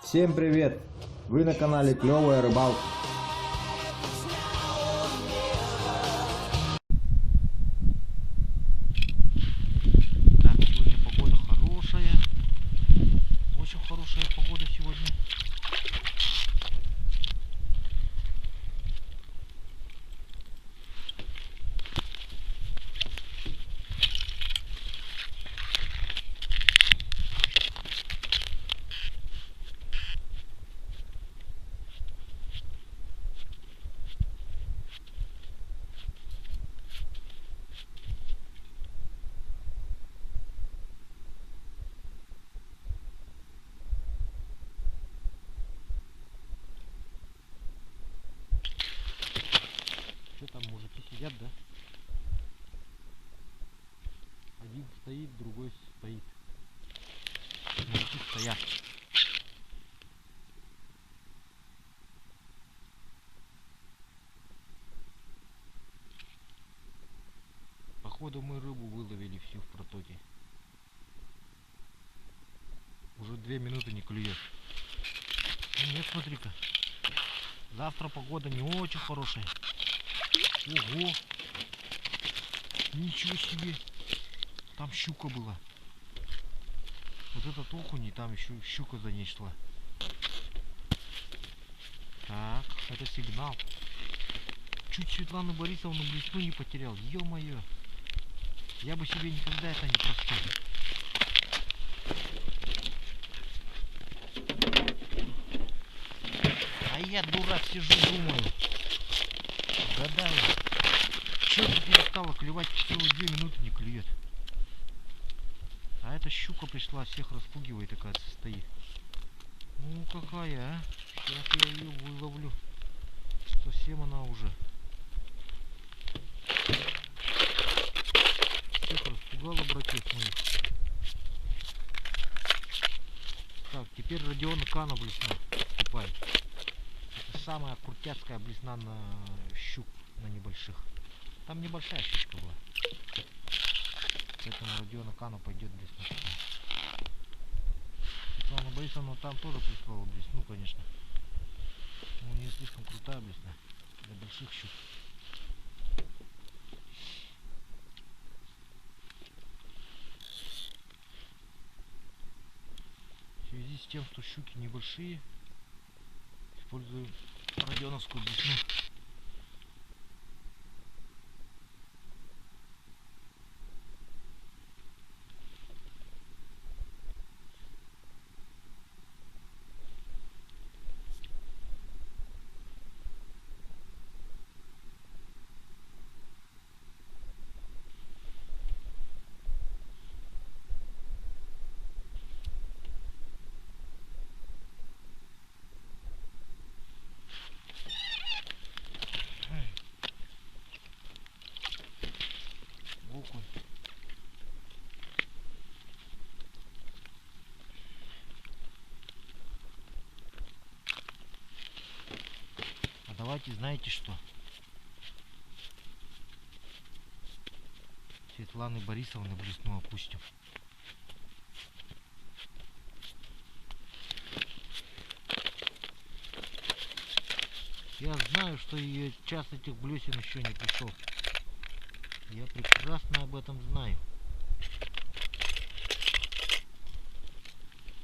Всем привет! Вы на канале Клевая Рыбалка. Так, сегодня погода хорошая. Очень хорошая погода сегодня. Что там, мужики сидят, да? Один стоит, другой стоит. Мужики стоят. Походу мы рыбу выловили всю в протоке. Уже 2 минуты не клюет. Ну, нет, смотри-ка. Завтра погода не очень хорошая. Ого! Ничего себе! Там щука была. Вот этот окунь, и там еще щука за ней шла. Так, это сигнал. Чуть Светлану Борисовну блесну не потерял. Ё-моё! Я бы себе никогда это не простил. А я, дурак, сижу, думаю. Гадаю. Чё ты перестала клевать? Целые 2 минуты не клюет. А эта щука пришла, всех распугивает, оказывается, стоит. Ну какая, а? Сейчас я ее выловлю. Совсем она уже. Всех распугала, братьев моих. Так, теперь Родиона Кана блесна вступает. Это самая крутяцкая блесна на щук, на небольших. Там небольшая щучка была. Поэтому Родиона Кану пойдет блесна. Светлана Борисовна там тоже прислала блесну, конечно. Но у нее слишком крутая блесна для больших щук. В связи с тем, что щуки небольшие, использую родионовскую блесну. Окунь. А давайте, знаете что? Светланы Борисовны блесну опустим. Я знаю, что ее час этих блесен еще не пришел. Я прекрасно об этом знаю.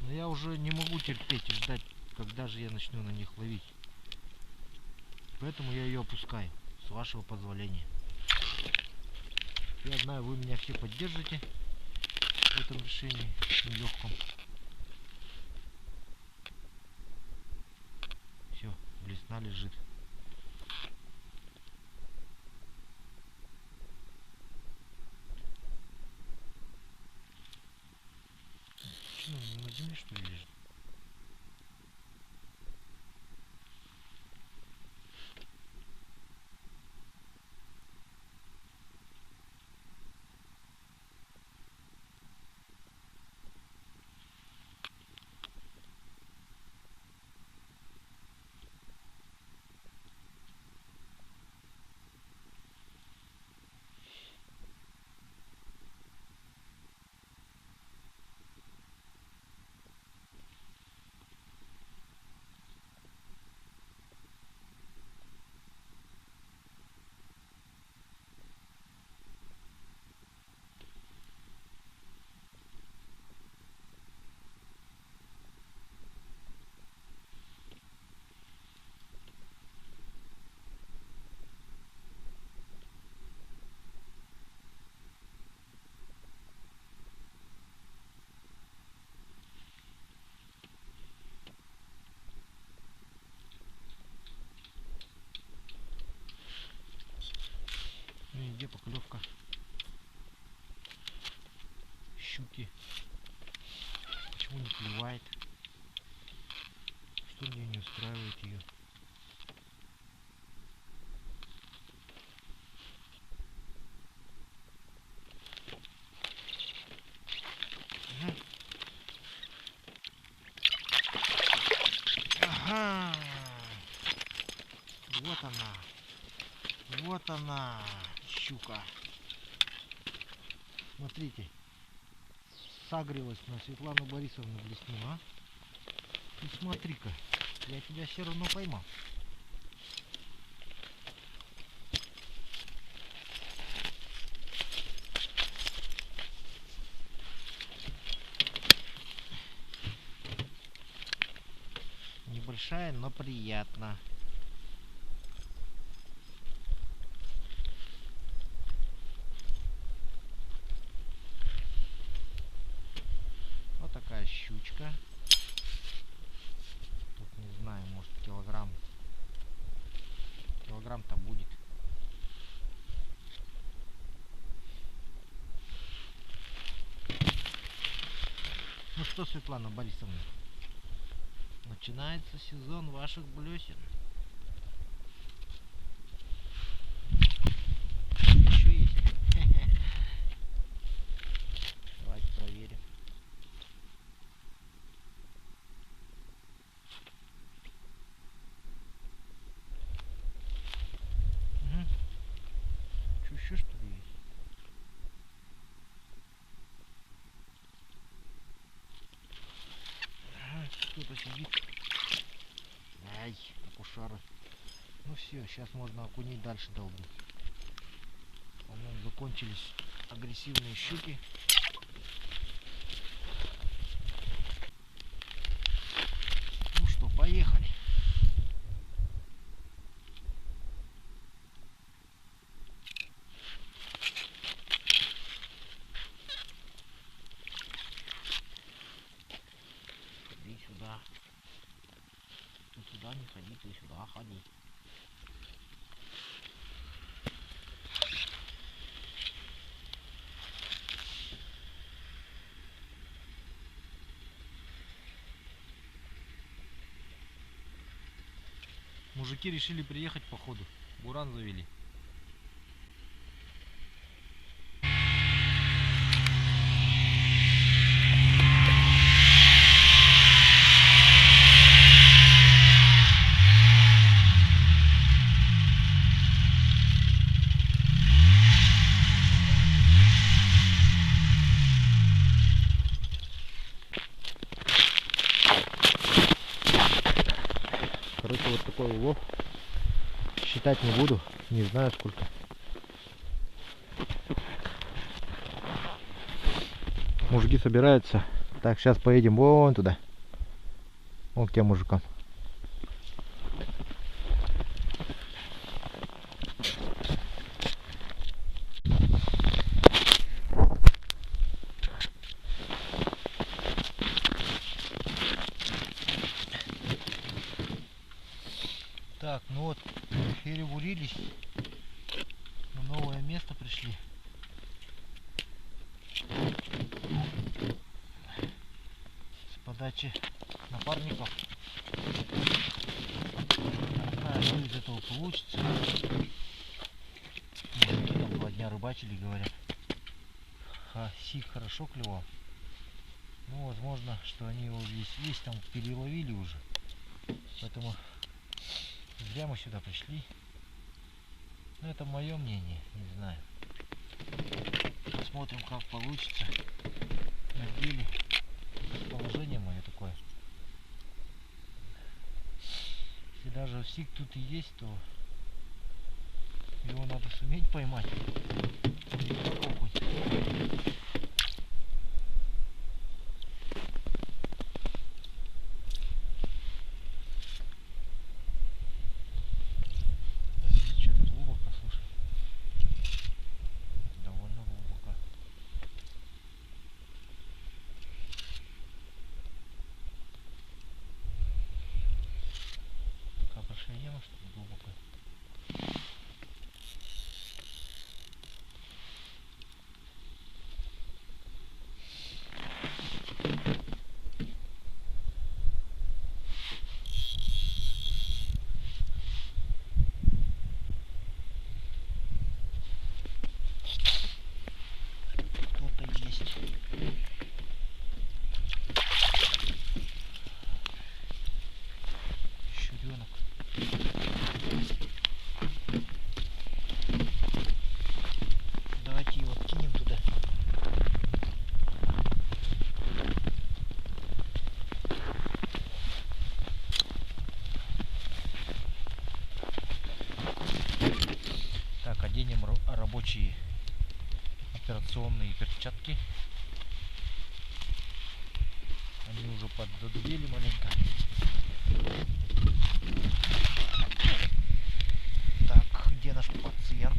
Но я уже не могу терпеть и ждать, когда же я начну на них ловить. Поэтому я ее опускаю, с вашего позволения. Я знаю, вы меня все поддержите в этом решении нелегком. Все, блесна лежит. Что, на земле что ли лежит? вытащить ее. Ага. Вот она. Вот она, щука. Смотрите. Сагрилась на Светлану Борисовну блесню, а? Ты смотри-ка. Я тебя все равно поймал. Небольшая, но приятно. Вот такая щучка. Тут не знаю, может килограмм. Килограмм-то будет. Ну что, Светлана Борисовна, начинается сезон ваших блесен. Еще есть? Давайте проверим. Угу. Что, еще что ли есть? Ага, кто-то сидит. Ай, акушары. Ну все, сейчас можно окунить, дальше долбить. По-моему, закончились агрессивные щуки. Ну что, поехали. Иди сюда. Ты сюда не ходи, ты сюда ходи. Мужики решили приехать по ходу. Буран завели. Короче, вот такой улов. Считать не буду, не знаю сколько. Мужики собираются. Так, сейчас поедем вон туда. Вон к тем мужикам. Так, ну вот, перебурились. На новое место пришли. С подачи напарников. Не знаю, что из этого получится. Мужики там 2 дня рыбачили, говорят. Сик хорошо клевал. Ну, возможно, что они его весь там переловили уже. Поэтому зря мы сюда пришли. Но это мое мнение, не знаю. Посмотрим, как получится. На деле положение мое такое. Если даже сик тут и есть, то его надо суметь поймать. Яма, что ли, глубокая. рабочие операционные перчатки. Они уже подзадубели маленько. Так, где наш пациент?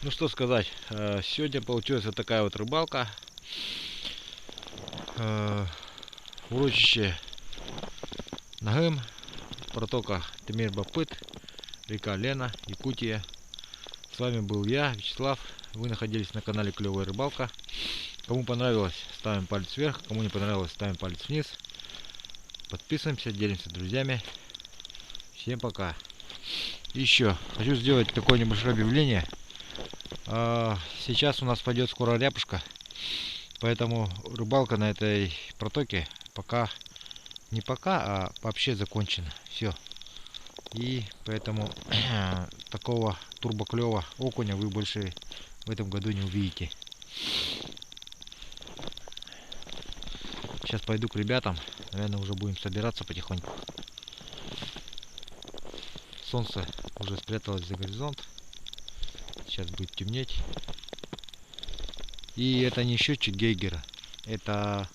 Ну что сказать, сегодня получилась вот такая вот рыбалка. Урочище Нагым, протока Темир-Бапыт, река Лена, Якутия. С вами был я, Вячеслав. Вы находились на канале Клевая Рыбалка. Кому понравилось, ставим палец вверх. Кому не понравилось, ставим палец вниз. Подписываемся, делимся с друзьями. Всем пока. Еще хочу сделать такое небольшое объявление. Сейчас у нас пойдет скоро ряпушка, поэтому рыбалка на этой протоке не пока, а вообще закончена. Все. И поэтому такого турбоклёва окуня вы больше в этом году не увидите. Сейчас пойду к ребятам. Наверное, уже будем собираться потихоньку. Солнце уже спряталось за горизонт. Сейчас будет темнеть. И это не счетчик Гейгера, это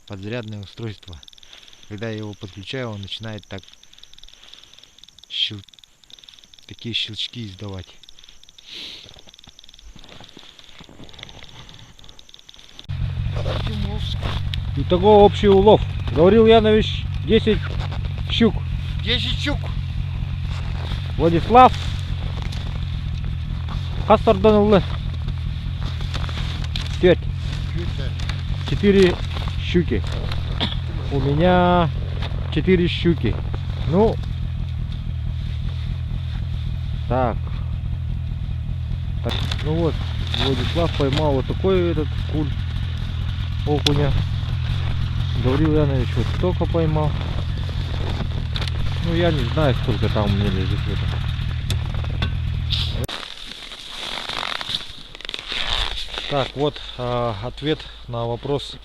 подзарядное устройство. Когда я его подключаю, он начинает такие щелчки издавать. Итого общий улов. Говорил Янович, 10 щук. 10 щук. Владислав Хастарданулы. 4 щуки. У меня 4 щуки. Ну, так. Ну вот, Владислав поймал вот такой этот куль окуня. Говорил Янович, вот столько поймал. Ну, я не знаю, сколько там у меня лежит в этом. Так, вот ответ на вопрос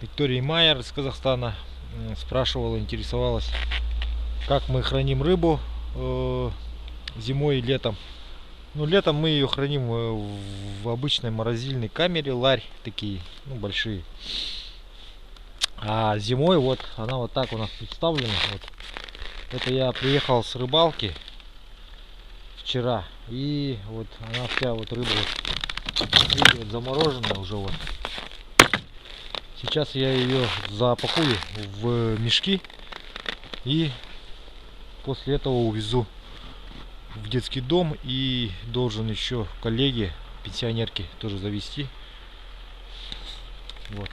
Виктории Майер из Казахстана. Спрашивала, интересовалась, как мы храним рыбу зимой и летом. Ну, летом мы ее храним в обычной морозильной камере, ларь такие, ну, большие. А зимой вот она вот так у нас представлена. Вот. Это я приехал с рыбалки вчера, и вот она вся вот рыба, видите, вот замороженная уже вот. Сейчас я ее запакую в мешки и после этого увезу в детский дом, и должен еще коллеги, пенсионерки, тоже завести. Вот.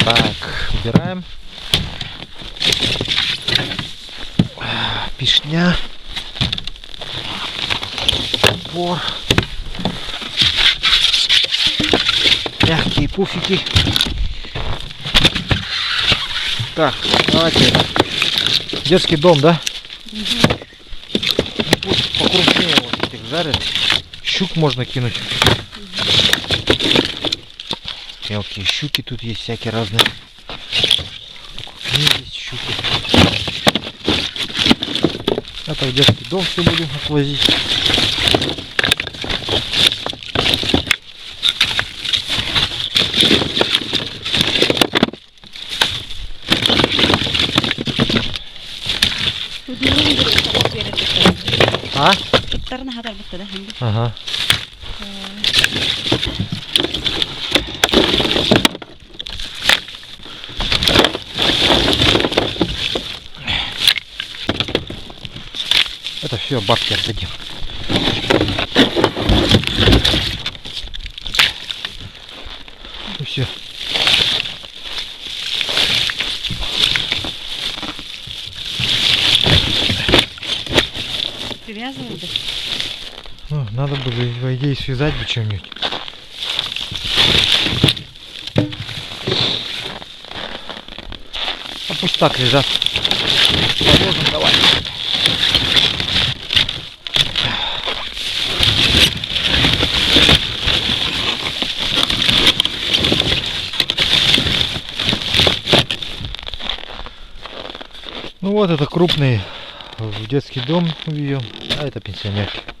Так, убираем. Пишня. Упор. Мягкие пуфики. Так, давайте. Детский дом, да? Пусть покрупнее вот этих жарят. Щук можно кинуть. Мелкие щуки тут есть всякие разные. Покрупнее есть щуки. Это в детский дом все будем отвозить. А? Ага. Это все бабки отдадим. И все. Привязывать бы? Ну, надо бы, по идее, связать бы чем-нибудь. А пусть так лежат. Положим, давай. Ну вот, это крупный в детский дом везем, а это пенсионерки.